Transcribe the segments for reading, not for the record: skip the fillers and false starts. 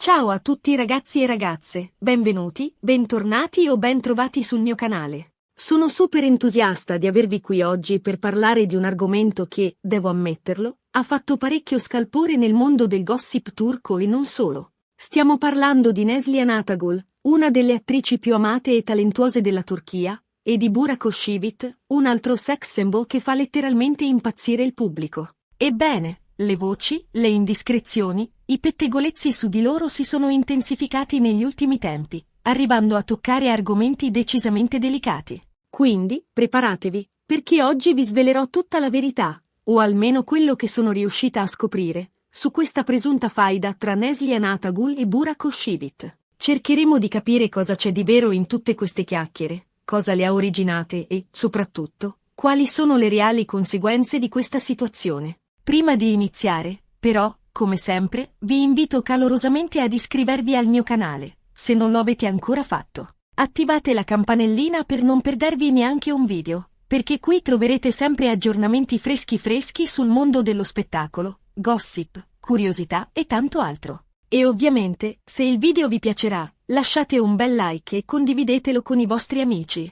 Ciao a tutti ragazzi e ragazze, benvenuti, bentornati o bentrovati sul mio canale. Sono super entusiasta di avervi qui oggi per parlare di un argomento che, devo ammetterlo, ha fatto parecchio scalpore nel mondo del gossip turco e non solo. Stiamo parlando di Neslihan Atagul, una delle attrici più amate e talentuose della Turchia, e di Burak Özçivit, un altro sex symbol che fa letteralmente impazzire il pubblico. Ebbene, le voci, le indiscrezioni, i pettegolezzi su di loro si sono intensificati negli ultimi tempi, arrivando a toccare argomenti decisamente delicati. Quindi, preparatevi, perché oggi vi svelerò tutta la verità, o almeno quello che sono riuscita a scoprire, su questa presunta faida tra Neslihan Atagul e Burak Özçivit. Cercheremo di capire cosa c'è di vero in tutte queste chiacchiere, cosa le ha originate e, soprattutto, quali sono le reali conseguenze di questa situazione. Prima di iniziare, però, come sempre, vi invito calorosamente ad iscrivervi al mio canale, se non lo avete ancora fatto. Attivate la campanellina per non perdervi neanche un video, perché qui troverete sempre aggiornamenti freschi sul mondo dello spettacolo, gossip, curiosità e tanto altro. E ovviamente, se il video vi piacerà, lasciate un bel like e condividetelo con i vostri amici.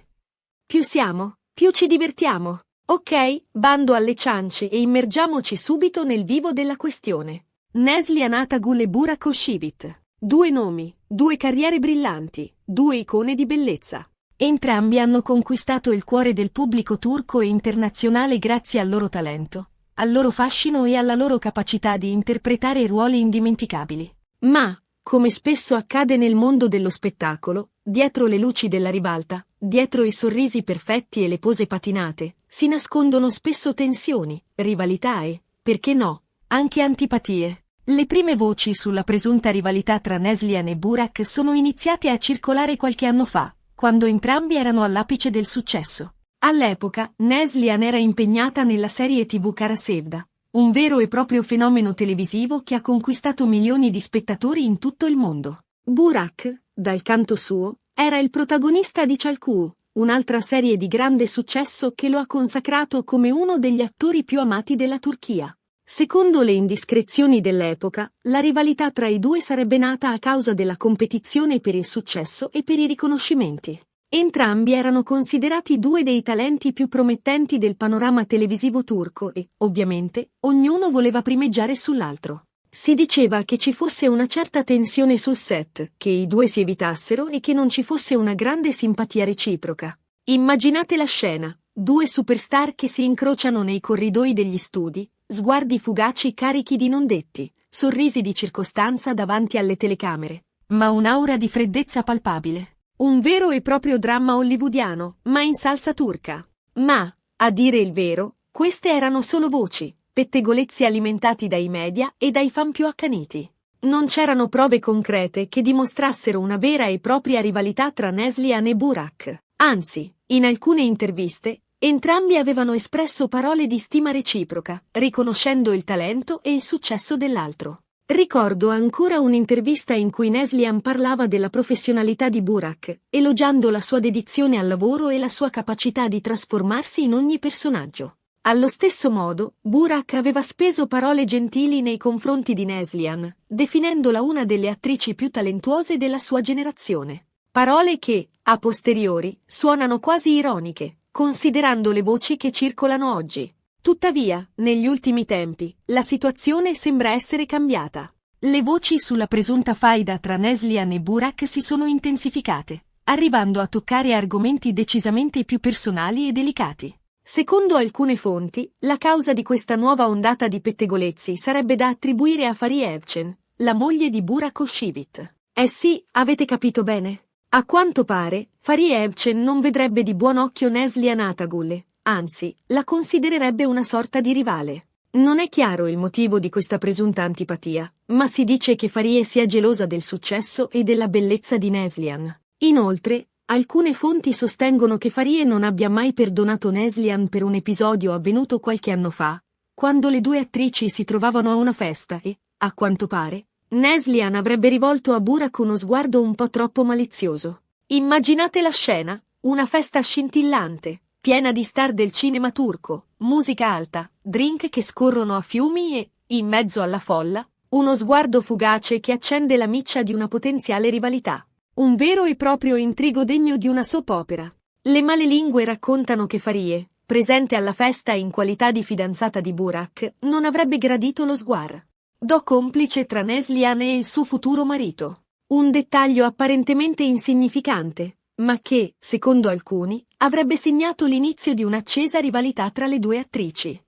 Più siamo, più ci divertiamo. Ok, bando alle ciance e immergiamoci subito nel vivo della questione. Neslihan Atagul e Burak Özçivit. Due nomi, due carriere brillanti, due icone di bellezza. Entrambi hanno conquistato il cuore del pubblico turco e internazionale grazie al loro talento, al loro fascino e alla loro capacità di interpretare ruoli indimenticabili. Ma, come spesso accade nel mondo dello spettacolo, dietro le luci della ribalta, dietro i sorrisi perfetti e le pose patinate, si nascondono spesso tensioni, rivalità e, perché no, anche antipatie. Le prime voci sulla presunta rivalità tra Neslihan e Burak sono iniziate a circolare qualche anno fa, quando entrambi erano all'apice del successo. All'epoca, Neslihan era impegnata nella serie TV Kara Sevda, un vero e proprio fenomeno televisivo che ha conquistato milioni di spettatori in tutto il mondo. Burak, dal canto suo, era il protagonista di Çalku, un'altra serie di grande successo che lo ha consacrato come uno degli attori più amati della Turchia. Secondo le indiscrezioni dell'epoca, la rivalità tra i due sarebbe nata a causa della competizione per il successo e per i riconoscimenti. Entrambi erano considerati due dei talenti più promettenti del panorama televisivo turco e, ovviamente, ognuno voleva primeggiare sull'altro. Si diceva che ci fosse una certa tensione sul set, che i due si evitassero e che non ci fosse una grande simpatia reciproca. Immaginate la scena, due superstar che si incrociano nei corridoi degli studi, sguardi fugaci carichi di non detti, sorrisi di circostanza davanti alle telecamere, ma un'aura di freddezza palpabile. Un vero e proprio dramma hollywoodiano, ma in salsa turca. Ma, a dire il vero, queste erano solo voci, pettegolezzi alimentati dai media e dai fan più accaniti. Non c'erano prove concrete che dimostrassero una vera e propria rivalità tra Neslihan e Burak. Anzi, in alcune interviste, entrambi avevano espresso parole di stima reciproca, riconoscendo il talento e il successo dell'altro. Ricordo ancora un'intervista in cui Neslihan parlava della professionalità di Burak, elogiando la sua dedizione al lavoro e la sua capacità di trasformarsi in ogni personaggio. Allo stesso modo, Burak aveva speso parole gentili nei confronti di Neslihan, definendola una delle attrici più talentuose della sua generazione. Parole che, a posteriori, suonano quasi ironiche, considerando le voci che circolano oggi. Tuttavia, negli ultimi tempi, la situazione sembra essere cambiata. Le voci sulla presunta faida tra Neslihan e Burak si sono intensificate, arrivando a toccare argomenti decisamente più personali e delicati. Secondo alcune fonti, la causa di questa nuova ondata di pettegolezzi sarebbe da attribuire a Fariye Evcen, la moglie di Burak Özçivit. Sì, avete capito bene. A quanto pare, Fariye Evcen non vedrebbe di buon occhio Neslihan Atagul, anzi, la considererebbe una sorta di rivale. Non è chiaro il motivo di questa presunta antipatia, ma si dice che Fariye sia gelosa del successo e della bellezza di Neslihan. Inoltre, alcune fonti sostengono che Fariye non abbia mai perdonato Neslihan per un episodio avvenuto qualche anno fa, quando le due attrici si trovavano a una festa e, a quanto pare, Neslihan avrebbe rivolto a Burak uno sguardo un po' troppo malizioso. Immaginate la scena, una festa scintillante, piena di star del cinema turco, musica alta, drink che scorrono a fiumi e, in mezzo alla folla, Uno sguardo fugace che accende la miccia di una potenziale rivalità. Un vero e proprio intrigo degno di una soap opera. Le malelingue raccontano che Farie, presente alla festa in qualità di fidanzata di Burak, non avrebbe gradito lo sguardo complice tra Neslihan e il suo futuro marito. Un dettaglio apparentemente insignificante, ma che, secondo alcuni, avrebbe segnato l'inizio di un'accesa rivalità tra le due attrici.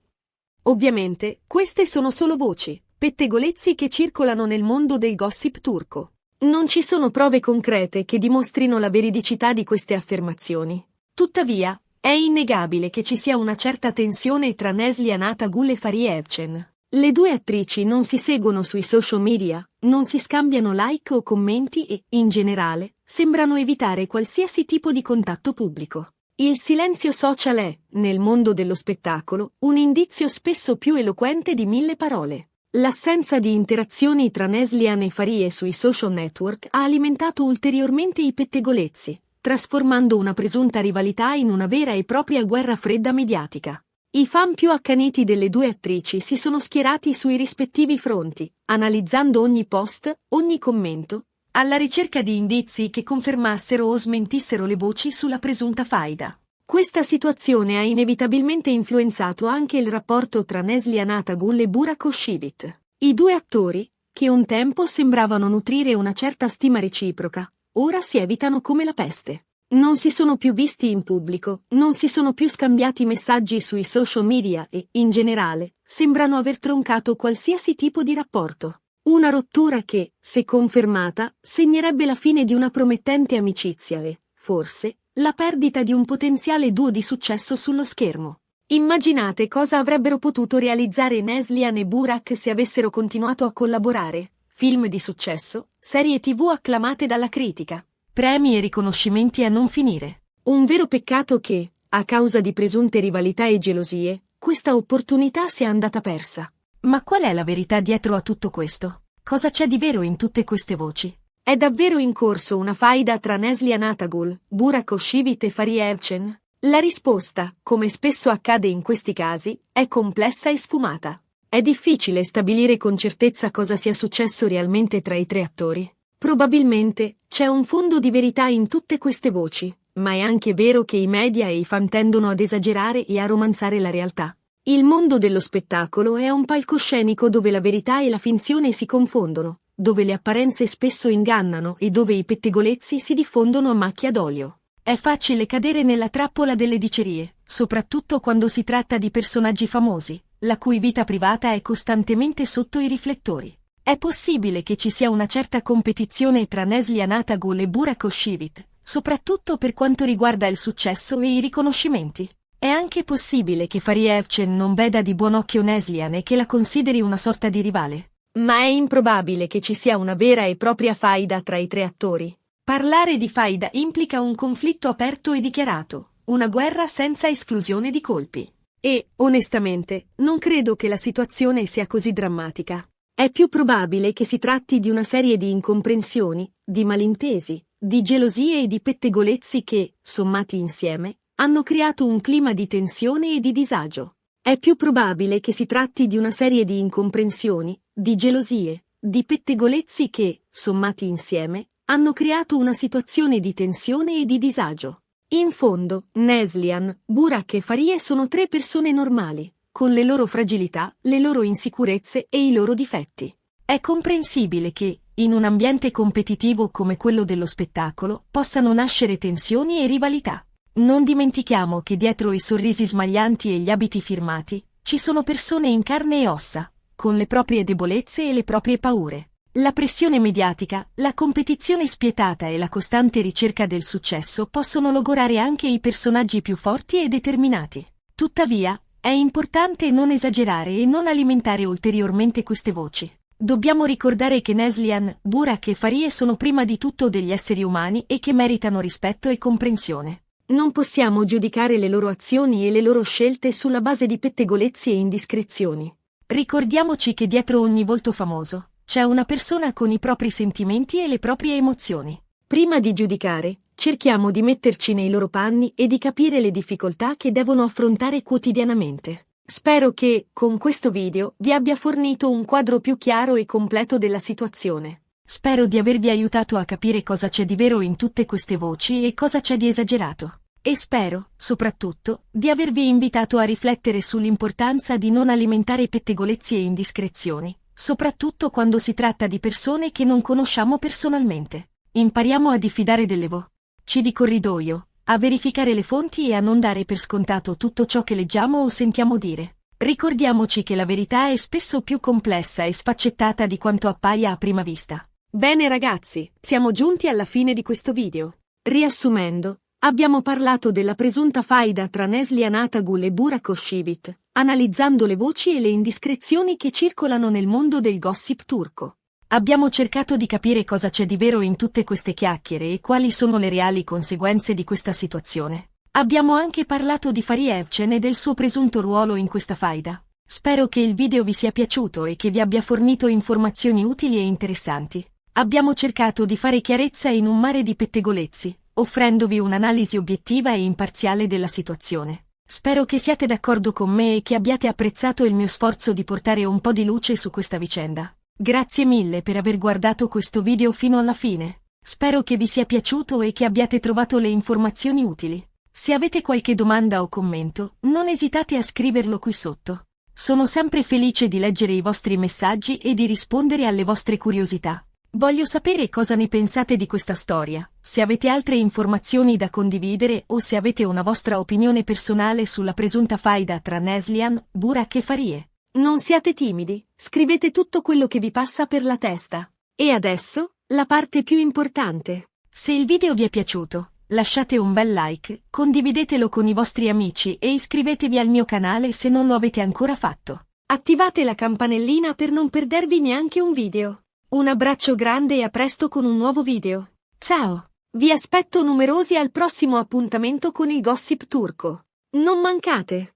Ovviamente, queste sono solo voci, pettegolezzi che circolano nel mondo del gossip turco. Non ci sono prove concrete che dimostrino la veridicità di queste affermazioni. Tuttavia, è innegabile che ci sia una certa tensione tra Neslihan Atagul e Fariye Evcen. Le due attrici non si seguono sui social media, non si scambiano like o commenti e, in generale, sembrano evitare qualsiasi tipo di contatto pubblico. Il silenzio social è, nel mondo dello spettacolo, un indizio spesso più eloquente di 1000 parole. L'assenza di interazioni tra Neslihan e Fariye sui social network ha alimentato ulteriormente i pettegolezzi, trasformando una presunta rivalità in una vera e propria guerra fredda mediatica. I fan più accaniti delle due attrici si sono schierati sui rispettivi fronti, analizzando ogni post, ogni commento, alla ricerca di indizi che confermassero o smentissero le voci sulla presunta faida. Questa situazione ha inevitabilmente influenzato anche il rapporto tra Neslihan Atagul e Burak Özçivit. I due attori, che un tempo sembravano nutrire una certa stima reciproca, ora si evitano come la peste. Non si sono più visti in pubblico, non si sono più scambiati messaggi sui social media e, in generale, sembrano aver troncato qualsiasi tipo di rapporto. Una rottura che, se confermata, segnerebbe la fine di una promettente amicizia e, forse, la perdita di un potenziale duo di successo sullo schermo. Immaginate cosa avrebbero potuto realizzare Neslihan e Burak se avessero continuato a collaborare. Film di successo, serie TV acclamate dalla critica, premi e riconoscimenti a non finire. Un vero peccato che, a causa di presunte rivalità e gelosie, questa opportunità sia andata persa. Ma qual è la verità dietro a tutto questo? Cosa c'è di vero in tutte queste voci? È davvero in corso una faida tra Neslihan Atagul, Burak Özçivit e Fariye Evcen? La risposta, come spesso accade in questi casi, è complessa e sfumata. È difficile stabilire con certezza cosa sia successo realmente tra i tre attori. Probabilmente, c'è un fondo di verità in tutte queste voci, ma è anche vero che i media e i fan tendono ad esagerare e a romanzare la realtà. Il mondo dello spettacolo è un palcoscenico dove la verità e la finzione si confondono, dove le apparenze spesso ingannano e dove i pettegolezzi si diffondono a macchia d'olio. È facile cadere nella trappola delle dicerie, soprattutto quando si tratta di personaggi famosi, la cui vita privata è costantemente sotto i riflettori. È possibile che ci sia una certa competizione tra Neslihan Atagul e Burak Özçivit, soprattutto per quanto riguarda il successo e i riconoscimenti. È anche possibile che Fariye Evcen non veda di buon occhio Neslihan e che la consideri una sorta di rivale. Ma è improbabile che ci sia una vera e propria faida tra i tre attori. Parlare di faida implica un conflitto aperto e dichiarato, una guerra senza esclusione di colpi. E, onestamente, non credo che la situazione sia così drammatica. È più probabile che si tratti di una serie di incomprensioni, di malintesi, di gelosie e di pettegolezzi che, sommati insieme, hanno creato un clima di tensione e di disagio. È più probabile che si tratti di una serie di incomprensioni, di gelosie, di pettegolezzi che, sommati insieme, hanno creato una situazione di tensione e di disagio. In fondo, Neslihan, Burak e Fariye sono tre persone normali, con le loro fragilità, le loro insicurezze e i loro difetti. È comprensibile che, in un ambiente competitivo come quello dello spettacolo, possano nascere tensioni e rivalità. Non dimentichiamo che dietro i sorrisi smaglianti e gli abiti firmati, ci sono persone in carne e ossa, con le proprie debolezze e le proprie paure. La pressione mediatica, la competizione spietata e la costante ricerca del successo possono logorare anche i personaggi più forti e determinati. Tuttavia, è importante non esagerare e non alimentare ulteriormente queste voci. Dobbiamo ricordare che Neslihan, Burak e Fariye sono prima di tutto degli esseri umani e che meritano rispetto e comprensione. Non possiamo giudicare le loro azioni e le loro scelte sulla base di pettegolezzi e indiscrezioni. Ricordiamoci che dietro ogni volto famoso c'è una persona con i propri sentimenti e le proprie emozioni. Prima di giudicare, cerchiamo di metterci nei loro panni e di capire le difficoltà che devono affrontare quotidianamente. Spero che, con questo video, vi abbia fornito un quadro più chiaro e completo della situazione. Spero di avervi aiutato a capire cosa c'è di vero in tutte queste voci e cosa c'è di esagerato. E spero, soprattutto, di avervi invitato a riflettere sull'importanza di non alimentare pettegolezzi e indiscrezioni, soprattutto quando si tratta di persone che non conosciamo personalmente. Impariamo a diffidare delle voci di corridoio, a verificare le fonti e a non dare per scontato tutto ciò che leggiamo o sentiamo dire. Ricordiamoci che la verità è spesso più complessa e sfaccettata di quanto appaia a prima vista. Bene ragazzi, siamo giunti alla fine di questo video. Riassumendo, abbiamo parlato della presunta faida tra Neslihan Atagul e Burak Özçivit, analizzando le voci e le indiscrezioni che circolano nel mondo del gossip turco. Abbiamo cercato di capire cosa c'è di vero in tutte queste chiacchiere e quali sono le reali conseguenze di questa situazione. Abbiamo anche parlato di Fahriye Evcen e del suo presunto ruolo in questa faida. Spero che il video vi sia piaciuto e che vi abbia fornito informazioni utili e interessanti. Abbiamo cercato di fare chiarezza in un mare di pettegolezzi, offrendovi un'analisi obiettiva e imparziale della situazione. Spero che siate d'accordo con me e che abbiate apprezzato il mio sforzo di portare un po' di luce su questa vicenda. Grazie mille per aver guardato questo video fino alla fine. Spero che vi sia piaciuto e che abbiate trovato le informazioni utili. Se avete qualche domanda o commento, non esitate a scriverlo qui sotto. Sono sempre felice di leggere i vostri messaggi e di rispondere alle vostre curiosità. Voglio sapere cosa ne pensate di questa storia, se avete altre informazioni da condividere o se avete una vostra opinione personale sulla presunta faida tra Neslihan, Burak e Fahriye. Non siate timidi, scrivete tutto quello che vi passa per la testa. E adesso, la parte più importante. Se il video vi è piaciuto, lasciate un bel like, condividetelo con i vostri amici e iscrivetevi al mio canale se non lo avete ancora fatto. Attivate la campanellina per non perdervi neanche un video. Un abbraccio grande e a presto con un nuovo video. Ciao! Vi aspetto numerosi al prossimo appuntamento con il gossip turco. Non mancate!